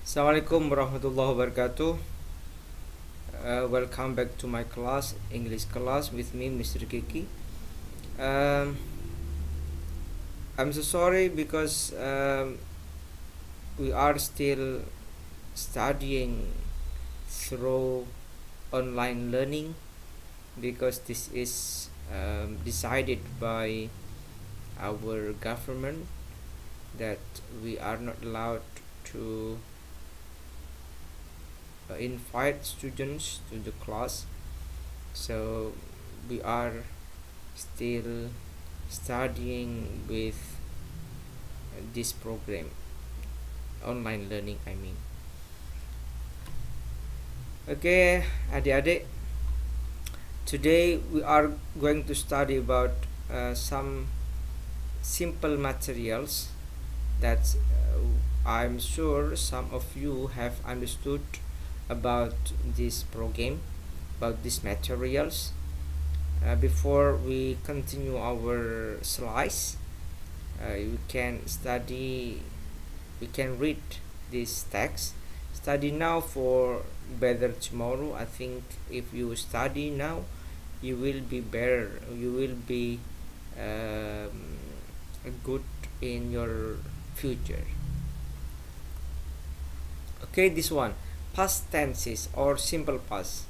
Assalamualaikum warahmatullahi wabarakatuh. Welcome back to my class, English class with me, Mr. Kiki. Um, I'm so sorry because we are still studying through online learning because this is decided by our government that we are not allowed to invite students to the class, so we are still studying with this program, online learning I mean. Okay, adik-adik, today we are going to study about some simple materials that I'm sure some of you have understood about this program, about these materials. Before we continue our slides, we can read this text. Study now for better tomorrow. I think if you study now, you will be better. You will be good in your future. Okay, this one, past tenses or simple past,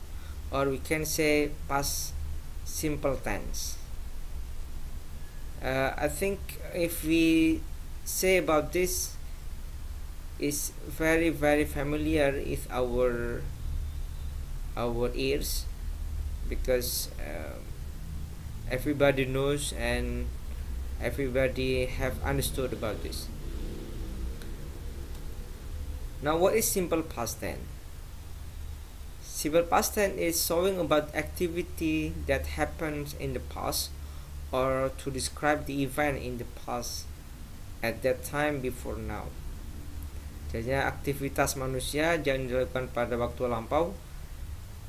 or we can say past simple tense. I think if we say about this, is very familiar with our ears, because everybody knows and everybody have understood about this. Now, what is simple past tense? Simple past tense is showing about activity that happens in the past or to describe the event in the past at that time before now. Jadi aktivitas manusia yang dilakukan pada waktu lampau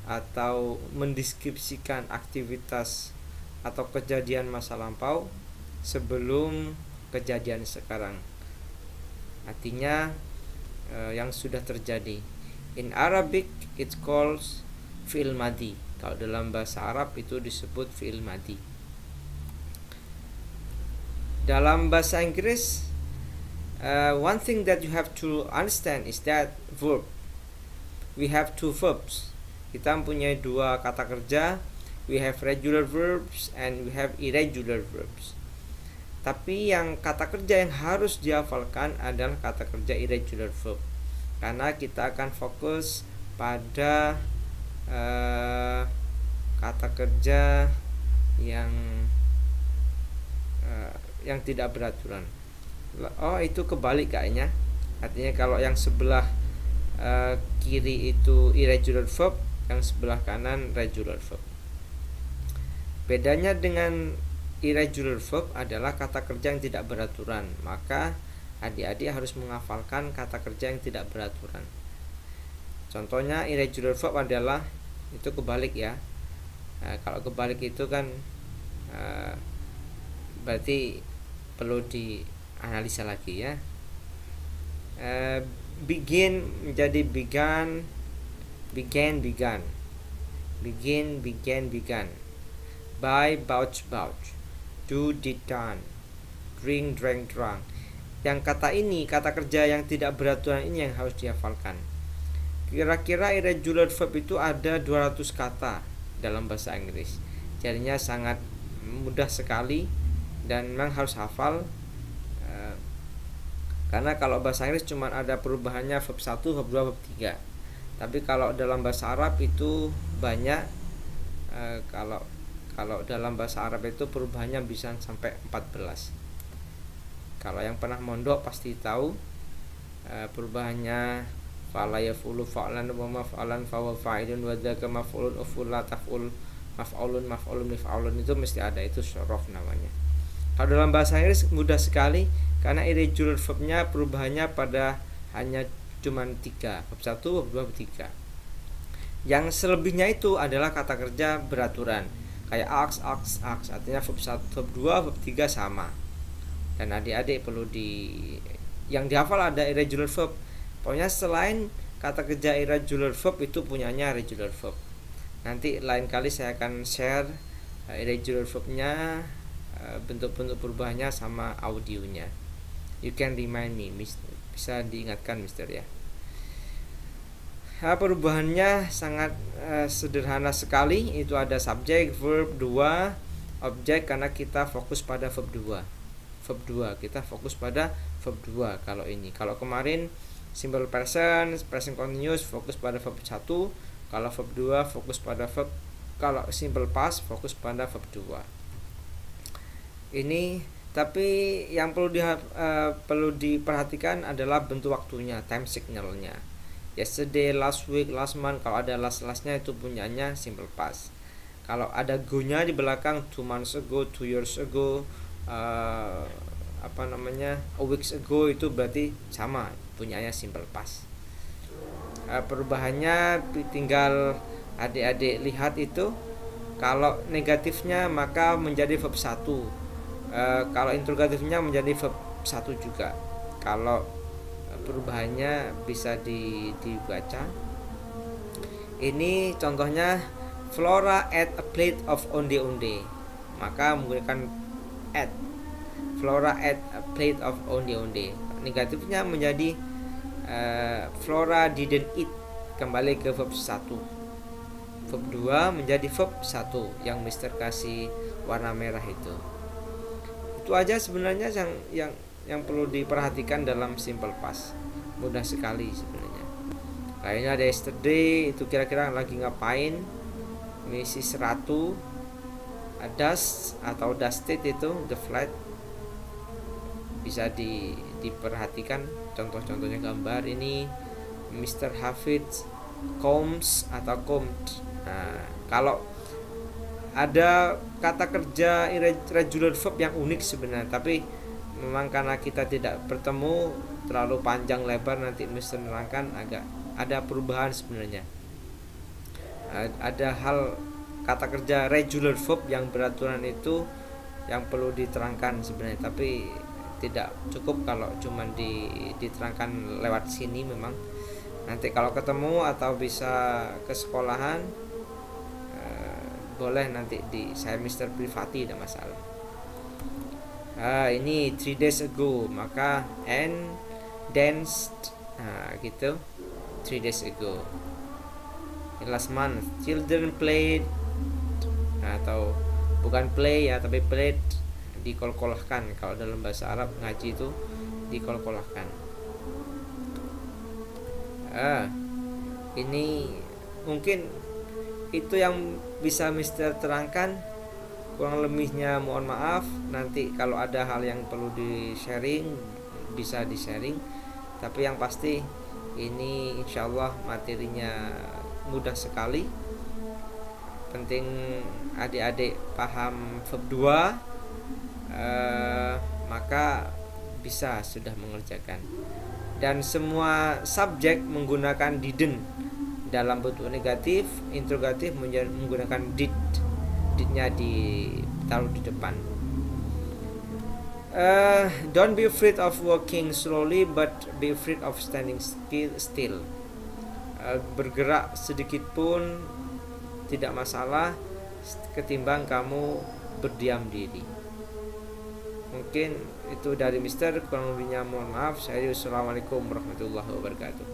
atau mendeskripsikan aktivitas atau kejadian masa lampau sebelum kejadian sekarang. Artinya yang sudah terjadi. In Arabic it calls fi'il madi. Kalau dalam bahasa Arab itu disebut fi'il madi. Dalam bahasa Inggris, one thing that you have to understand is that verb. We have two verbs. Kita mempunyai dua kata kerja. We have regular verbs and we have irregular verbs. Tapi yang kata kerja yang harus dihafalkan adalah kata kerja irregular verb, karena kita akan fokus pada kata kerja yang tidak beraturan. Oh, itu kebalik kayaknya. Artinya kalau yang sebelah kiri itu irregular verb, yang sebelah kanan regular verb. Bedanya dengan irregular verb adalah kata kerja yang tidak beraturan. Maka adik-adik harus menghafalkan kata kerja yang tidak beraturan. Contohnya irregular verb adalah itu kebalik ya. Kalau kebalik itu kan berarti perlu dianalisa lagi ya. Begin menjadi began, began. Begin, began. Buy, bought. Do, did, done. Drink, drank. Yang kata ini, kata kerja yang tidak beraturan ini yang harus dihafalkan. Kira-kira irregular verb itu ada 200 kata dalam bahasa Inggris. Jadinya sangat mudah sekali dan memang harus hafal. Karena kalau bahasa Inggris cuma ada perubahannya verb 1, verb 2, verb 3. Tapi kalau dalam bahasa Arab itu banyak. Kalau dalam bahasa Arab itu perubahannya bisa sampai 14. Kalau yang pernah mondok pasti tahu perubahannya fa'ala yaf'ulu fa'lan wa maf'alan fa huwa fa'ilun wa dzaka maf'ulun ufula taf'ul maf'ulun mif'alun, itu mesti ada, itu syaraf namanya. Kalau dalam bahasa Inggris mudah sekali karena irregular verbnya perubahannya pada hanya cuman 3, verb 1, verb 2, verb 3. Yang selebihnya itu adalah kata kerja beraturan. Kayak aks, artinya verb 1, verb 2, verb 3 sama. Dan adik-adik perlu yang dihafal ada irregular verb Pokoknya selain kata kerja irregular verb itu punyanya regular verb. Nanti lain kali saya akan share irregular verbnya, bentuk-bentuk perubahannya sama audionya. You can remind me, bisa diingatkan Mister ya. Perubahannya sangat sederhana sekali. Itu ada subjek, verb 2, objek karena kita fokus pada verb 2. Verb 2, kita fokus pada verb 2 kalau ini. Kalau kemarin simple present, present continuous fokus pada verb 1, kalau verb 2 fokus pada verb, kalau simple past fokus pada verb 2. Ini tapi yang perlu diperhatikan adalah bentuk waktunya, time signalnya. Yesterday, last week, last month, kalau ada last-lastnya itu punyanya simple past. Kalau ada go-nya di belakang 2 months ago, 2 years ago, a weeks ago, itu berarti sama, punyanya simple past. Perubahannya tinggal adik-adik lihat itu. Kalau negatifnya maka menjadi verb 1, kalau interrogatifnya menjadi verb 1 juga. Kalau perubahannya bisa dibaca. Ini contohnya, Flora ate a plate of onde-onde, maka menggunakan ate. Flora ate a plate of onde-onde. Negatifnya menjadi Flora didn't eat, kembali ke verb 1. Verb 2 menjadi verb 1 yang Mister kasih warna merah itu. Itu aja sebenarnya yang perlu diperhatikan dalam simple past. Mudah sekali sebenarnya. Kayaknya ada yesterday, itu kira-kira lagi ngapain. Mrs. Ratu, dust atau dusted itu the flat. Bisa diperhatikan contoh-contohnya gambar ini. Mr. Hafiz combs atau combed. Nah, kalau ada kata kerja irregular verb yang unik sebenarnya, tapi memang karena kita tidak bertemu terlalu panjang lebar, nanti Mister menerangkan agak ada perubahan sebenarnya. Ada hal kata kerja regular verb yang beraturan itu yang perlu diterangkan sebenarnya, tapi tidak cukup kalau cuma diterangkan lewat sini. Memang nanti kalau ketemu atau bisa ke sekolahan, boleh nanti di saya Mister privati, tidak masalah. Ini 3 days ago, maka and danced, gitu, 3 days ago. Last month, children played, atau bukan play ya, tapi played, dikol-kolahkan. Kalau dalam bahasa Arab ngaji itu dikol-kolahkan. Ini mungkin itu yang bisa Mister terangkan. Kurang lebihnya mohon maaf. Nanti kalau ada hal yang perlu di sharing bisa di sharing, tapi yang pasti ini insyaallah materinya mudah sekali. Penting adik-adik paham verb 2, maka bisa sudah mengerjakan. Dan semua subjek menggunakan didn't dalam bentuk negatif. Interrogatif menggunakan did. Did-nya ditaruh di depan. Don't be afraid of walking slowly, but be afraid of standing still. Bergerak sedikit pun tidak masalah ketimbang kamu berdiam diri. Mungkin itu dari Mister, kurang lebihnya mohon maaf. Assalamualaikum warahmatullahi wabarakatuh.